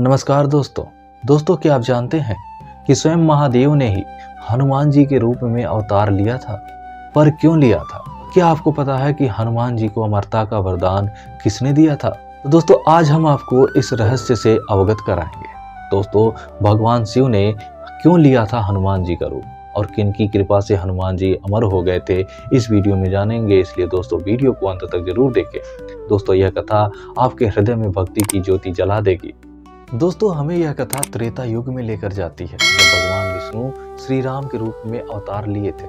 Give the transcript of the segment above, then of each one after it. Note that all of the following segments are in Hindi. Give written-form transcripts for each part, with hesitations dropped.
नमस्कार दोस्तों क्या आप जानते हैं कि स्वयं महादेव ने ही हनुमान जी के रूप में अवतार लिया था। पर क्यों लिया था? क्या आपको पता है कि हनुमान जी को अमरता का वरदान किसने दिया था? तो दोस्तों आज हम आपको इस रहस्य से अवगत कराएंगे। दोस्तों भगवान शिव ने क्यों लिया था हनुमान जी का रूप और किन की कृपा से हनुमान जी अमर हो गए थे, इस वीडियो में जानेंगे। इसलिए दोस्तों वीडियो को अंत तक जरूर देखें। दोस्तों यह कथा आपके हृदय में भक्ति की ज्योति जला देगी। दोस्तों हमें यह कथा त्रेता युग में लेकर जाती है, जब भगवान विष्णु श्री राम के रूप में अवतार लिए थे।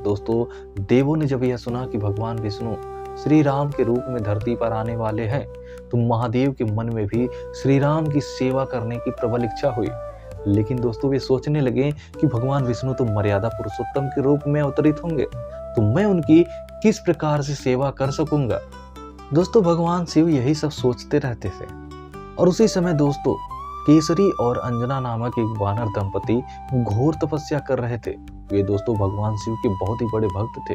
दोस्तों देवों ने जब यह सुना कि भगवान विष्णु श्री राम के रूप में धरती पर आने वाले हैं, तो महादेव के मन में भी श्री राम की सेवा करने की प्रबल इच्छा हुई। लेकिन दोस्तों वे सोचने लगे कि भगवान विष्णु तो मर्यादा पुरुषोत्तम के रूप में अवतरित होंगे, तो मैं उनकी किस प्रकार से सेवा कर सकूंगा। दोस्तों भगवान शिव यही सब सोचते रहते थे और उसी समय दोस्तों केसरी और अंजना नामक एक वानर दंपति घोर तपस्या कर रहे थे। वे दोस्तों भगवान शिव के बहुत ही बड़े भक्त थे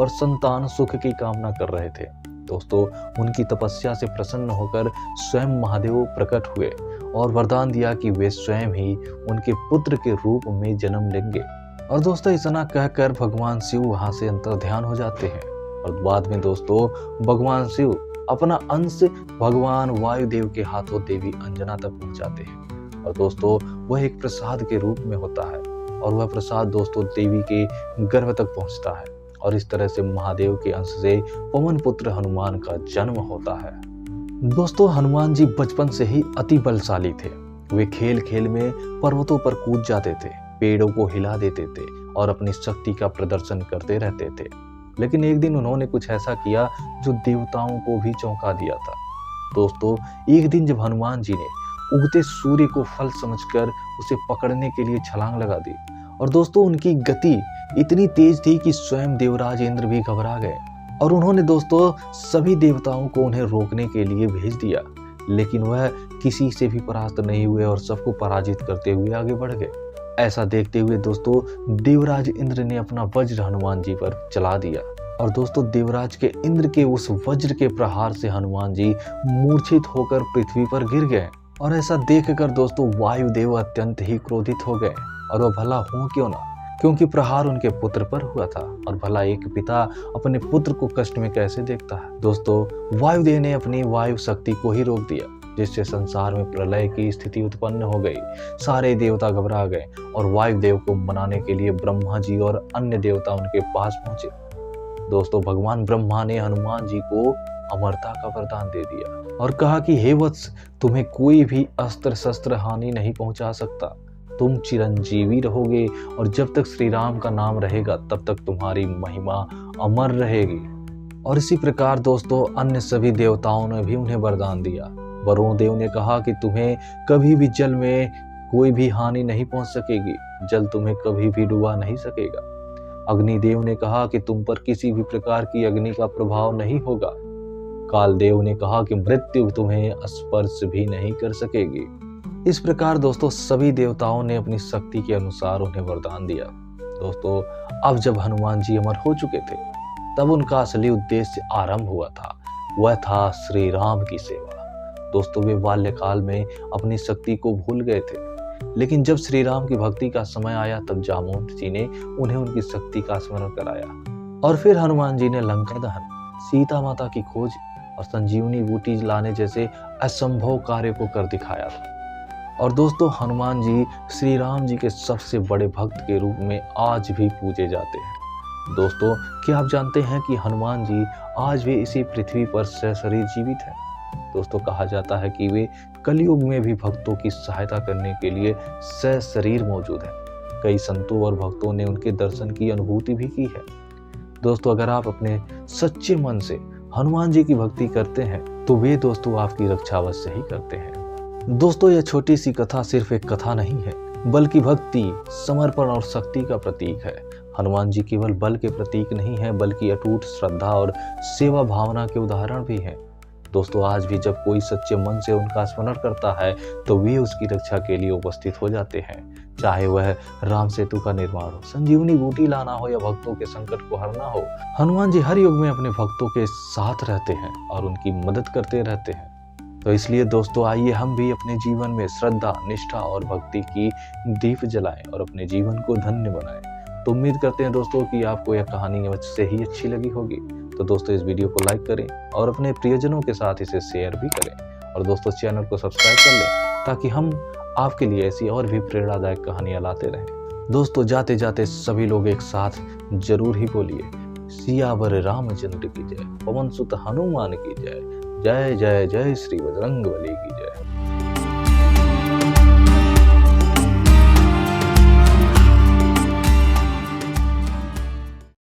और संतान सुख की कामना कर रहे थे। दोस्तों उनकी तपस्या से प्रसन्न होकर स्वयं महादेव प्रकट हुए और वरदान दिया कि वे स्वयं ही उनके पुत्र के रूप में जन्म लेंगे। और दोस्तों इतना कहकर भगवान शिव वहां से अंतर्ध्यान हो जाते हैं और बाद में दोस्तों भगवान शिव अपना अंश भगवान वायुदेव के हाथों देवी अंजना तक पहुंचाते हैं। और दोस्तों वह एक प्रसाद के रूप में होता है और वह प्रसाद दोस्तों देवी के गर्भ तक पहुंचता है और इस तरह से महादेव के अंश से पवन पुत्र हनुमान का जन्म होता है। दोस्तों हनुमान जी बचपन से ही अति बलशाली थे। वे खेल खेल में पर्वतों पर कूद जाते थे, पेड़ों को हिला देते थे और अपनी शक्ति का प्रदर्शन करते रहते थे। लेकिन एक दिन उन्होंने कुछ ऐसा किया जो देवताओं को भी चौंका दिया था। दोस्तों एक दिन जब हनुमान जी ने उगते सूर्य को फल समझकर उसे पकड़ने के लिए छलांग लगा दी और दोस्तों उनकी गति इतनी तेज थी कि स्वयं देवराज इंद्र भी घबरा गए और उन्होंने दोस्तों सभी देवताओं को उन्हें रोकने के लिए भेज दिया। लेकिन वह किसी से भी परास्त नहीं हुए और सबको पराजित करते हुए आगे बढ़ गए। ऐसा देखते हुए दोस्तों देवराज इंद्र ने अपना वज्र हनुमान जी पर चला दिया और दोस्तों देवराज के इंद्र के उस वज्र के प्रहार से हनुमान जी मूर्छित होकर पृथ्वी पर गिर गए। और ऐसा देखकर दोस्तों वायुदेव अत्यंत ही क्रोधित हो गए और वह भला हो क्यों ना, क्योंकि प्रहार उनके पुत्र पर हुआ था और भला एक पिता अपने पुत्र को कष्ट में कैसे देखता है। दोस्तों वायुदेव ने अपनी वायु शक्ति को ही रोक दिया, जिससे संसार में प्रलय की स्थिति उत्पन्न हो गई। सारे देवता घबरा गए और वायुदेव को मनाने के लिए ब्रह्मा जी और अन्य देवता उनके पास पहुंचे। दोस्तों भगवान ब्रह्मा ने हनुमान जी को अमरता का वरदान दे दिया और कहा कि हे वत्स, तुम्हें कोई भी अस्त्र शस्त्र हानि नहीं पहुंचा सकता। तुम चिरंजीवी रहोगे और जब तक श्री राम का नाम रहेगा तब तक तुम्हारी महिमा अमर रहेगी। और इसी प्रकार दोस्तों अन्य सभी देवताओं ने भी उन्हें वरदान दिया। वरुण देव ने कहा कि तुम्हें कभी भी जल में कोई भी हानि नहीं पहुंच सकेगी, जल तुम्हें कभी भी डुबा नहीं सकेगा। अग्निदेव ने कहा कि तुम पर किसी भी प्रकार की अग्नि का प्रभाव नहीं होगा। कालदेव ने कहा कि मृत्यु तुम्हें स्पर्श भी नहीं कर सकेगी। इस प्रकार दोस्तों सभी देवताओं ने अपनी शक्ति के अनुसार उन्हें वरदान दिया। दोस्तों अब जब हनुमान जी अमर हो चुके थे तब उनका असली उद्देश्य आरंभ हुआ था, वह था श्री राम की सेवा। दोस्तों वे बाल्यकाल में अपनी शक्ति को भूल गए थे, लेकिन जब श्री राम की भक्ति का समय आया तब जामवंत जी ने उन्हें उनकी शक्ति का स्मरण कराया और फिर हनुमान जी ने लंका दहन, सीता माता की खोज और संजीवनी बूटी लाने जैसे असंभव कार्य को कर दिखाया था। और दोस्तों हनुमान जी श्री राम जी के सबसे बड़े भक्त के रूप में आज भी पूजे जाते हैं। दोस्तों क्या आप जानते हैं कि हनुमान जी आज भी इसी पृथ्वी पर सशरीर जीवित हैं। दोस्तों कहा जाता है कि वे कलयुग में भी भक्तों की सहायता करने के लिए सशरीर मौजूद है। कई संतों और भक्तों ने उनके दर्शन की अनुभूति भी की है। दोस्तों अगर आप अपने सच्चे मन से हनुमान जी की भक्ति करते हैं तो वे दोस्तों आपकी रक्षा अवश्य ही करते हैं। दोस्तों यह छोटी सी कथा सिर्फ एक कथा नहीं है, बल्कि भक्ति, समर्पण और शक्ति का प्रतीक है। हनुमान जी केवल बल के प्रतीक नहीं है, बल्कि अटूट श्रद्धा और सेवा भावना के उदाहरण भी हैं। दोस्तों आज भी जब कोई सच्चे मन से उनका स्मरण करता है तो वे उसकी रक्षा के लिए उपस्थित हो जाते हैं, चाहे वह राम सेतु का निर्माण हो, संजीवनी बूटी लाना हो या भक्तों के संकट को हरना हो। हनुमान जी हर युग में अपने भक्तों के साथ रहते हैं और उनकी मदद करते रहते हैं। तो इसलिए दोस्तों आइए हम भी अपने जीवन में श्रद्धा, निष्ठा और भक्ति की दीप जलाएं और अपने जीवन को धन्य बनाएं। तो उम्मीद करते हैं दोस्तों कि आपको यह कहानी मुझसे ही अच्छी लगी होगी। तो दोस्तों इस वीडियो को लाइक करें और अपने प्रियजनों के साथ इसे शेयर भी करें और दोस्तों चैनल को सब्सक्राइब कर लें ताकि हम आपके लिए ऐसी और भी प्रेरणादायक कहानियां लाते रहें। दोस्तों जाते जाते सभी लोग एक साथ जरूर ही बोलिए, सियावर रामचंद्र की जय, पवन सुत हनुमान की जय, जय जय जय श्री बजरंगबली की जय।